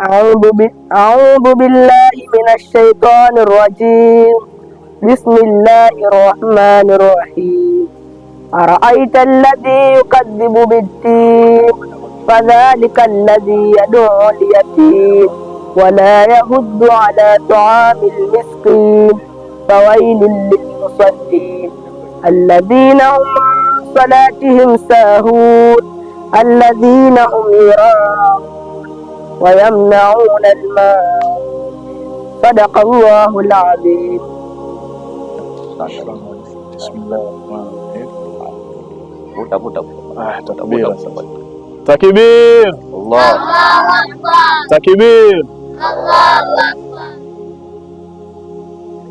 أعوذ بالله من الشيطان الرجيم. بسم الله الرحمن الرحيم. أرأيت الذي يكذب بالدين فذلك الذي يدعو اليتيم ولا يحض على طعام المسكين فويل للمصلين الذين هم عن صلاتهم ساهون الذين هم يراءون ويمنعون الماء. صدق الله العظيم. بسم الله الرحمن الرحيم. Takbir! Allah Takbir!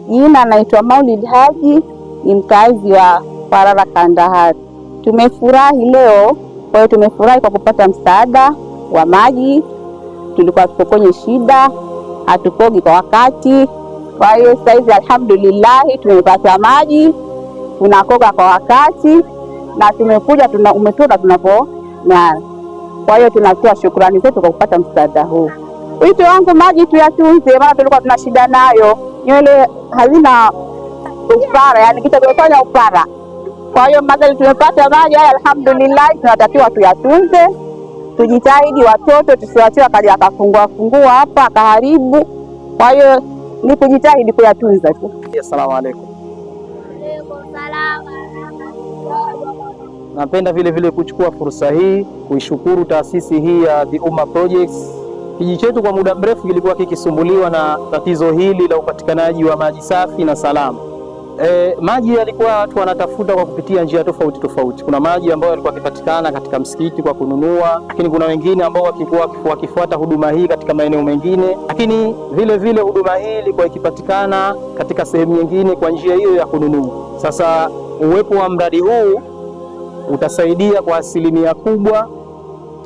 Jina naitwa Maulid Haji, ni mkazi wa Mbarara Kandahari. Tumefurahi leo, kwa hiyo tumefurahi kwa kupata msaada wa maji. Tulikuwa tuko kwenye shida, hatukogi kwa wakati. Kwa hiyo sasa hivi alhamdulillah tumepata maji, tunakoga kwa wakati na tumekuja umetona tunapong'ara. Kwa hiyo tunatoa shukrani zetu kwa kupata msaada huu. Wito wangu maji tuyatunze, maana tulikuwa tuna shida nayo. Nywele hazina upara, yani kitafanya upara. Kwa hiyo madhali tumepata maji haya alhamdulillah, tunatakiwa tuyatunze. Tujitahidi watoto tusiwaachie akaja akafungua hapa akaharibu. Kwa hiyo ni kujitahidi kuyatunza tu. Asalamu alaykum. Napenda vile kuchukua fursa hii kuishukuru taasisi hii ya The Ummah Projects. Kijiji chetu kwa muda mrefu kilikuwa kikisumbuliwa na tatizo hili la upatikanaji wa maji safi na salama. Maji yalikuwa watu wanatafuta kwa kupitia njia tofauti. Kuna maji ambayo yalikuwa yakipatikana katika msikiti kwa kununua, lakini kuna wengine ambao wakifuata huduma hii katika maeneo mengine, lakini vile huduma hii ilikuwa ikipatikana katika sehemu nyingine kwa njia hiyo ya kununua. Sasa uwepo wa mradi huu utasaidia kwa asilimia kubwa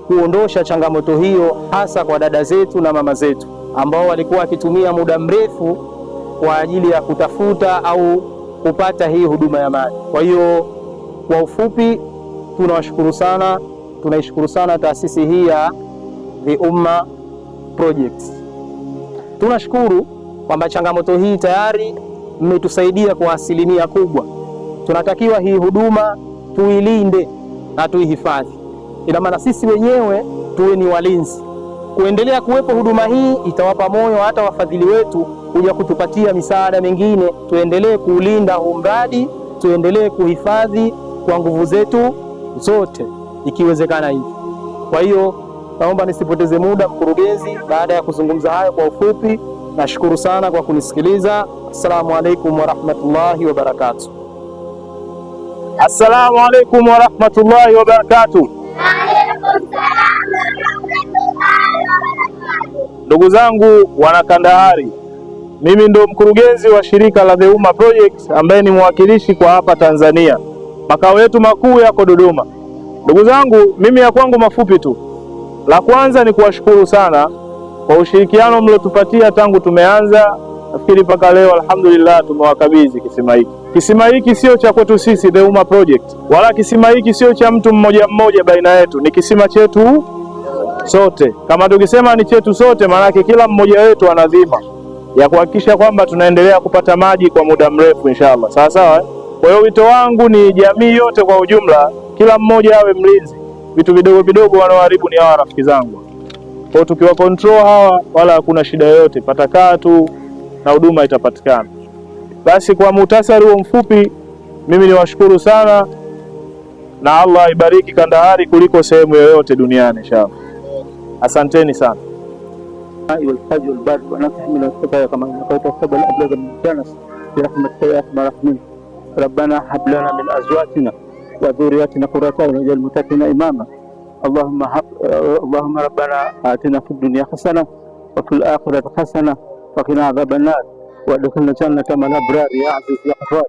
kuondosha changamoto hiyo, hasa kwa dada zetu na mama zetu ambao walikuwa wakitumia muda mrefu kwa ajili ya kutafuta au kupata hii huduma ya maji. Kwa hiyo kwa ufupi, tunaishukuru sana taasisi hii ya The Ummah Projects. Tunashukuru kwamba changamoto hii tayari mmetusaidia kwa asilimia kubwa. Tunatakiwa hii huduma tuilinde na tuihifadhi. Ina maana sisi wenyewe tuwe ni walinzi. Kuendelea kuwepo huduma hii itawapa moyo hata wafadhili wetu kuja kutupatia misaada mingine. Tuendelee kuulinda huu mradi, tuendelee kuhifadhi kwa nguvu zetu zote ikiwezekana hivi. Kwa hiyo naomba nisipoteze muda, mkurugenzi, baada ya kuzungumza hayo kwa ufupi, nashukuru sana kwa kunisikiliza. Assalamu alaikum wa rahmatullahi wa barakatuh. Assalamu alaikum wa rahmatullahi wa barakatuh. Ndugu zangu wana Kandahari, mimi ndo mkurugenzi wa shirika la The Ummah Project ambaye ni mwakilishi kwa hapa Tanzania. Makao yetu makuu yako Dodoma. Ndugu zangu, mimi ya kwangu mafupi tu. La kwanza ni kuwashukuru sana kwa ushirikiano mliotupatia tangu tumeanza. Nafikiri mpaka leo alhamdulillah tumewakabidhi kisima hiki. Kisima hiki sio cha kwetu sisi The Ummah Project, wala kisima hiki sio cha mtu mmoja baina yetu, ni kisima chetu sote. Kama tukisema ni chetu sote, maana yake kila mmoja wetu ana dhima ya kuhakikisha kwamba tunaendelea kupata maji kwa muda mrefu inshallah. Sawa sawa. Kwa hiyo wito wangu ni jamii yote kwa ujumla, kila mmoja awe mlinzi. Vitu vidogo wanaoharibu ni hawa rafiki zangu. Kwa hiyo tukiwa control hawa, wala hakuna shida yoyote, patakaa tu na huduma itapatikana. Basi kwa muhtasari huo mfupi, mimi niwashukuru sana na Allah ibariki Kandahari kuliko sehemu yoyote duniani inshallah. Asanteni sana. والحج والبرد ونحمل الخطايا كما نقيت الخبل الأبلغ من الجنس برحمتك يا أرحم الراحمين. ربنا هب لنا من أزواجنا وذرياتنا قرة أعين واجعلنا للمتقين إماما. اللهم ربنا آتنا في الدنيا حسنة وفي الآخرة حسنة وقنا عذاب النار وادخلنا الجنة مع الأبرار يا عزيز يا غفار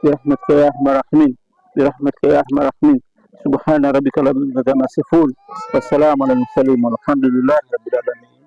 برحمتك يا أرحم الراحمين. برحمتك يا أرحم الراحمين. سبحان ربك رب العزة عما يصفون والسلام على المرسلين والحمد لله رب العالمين.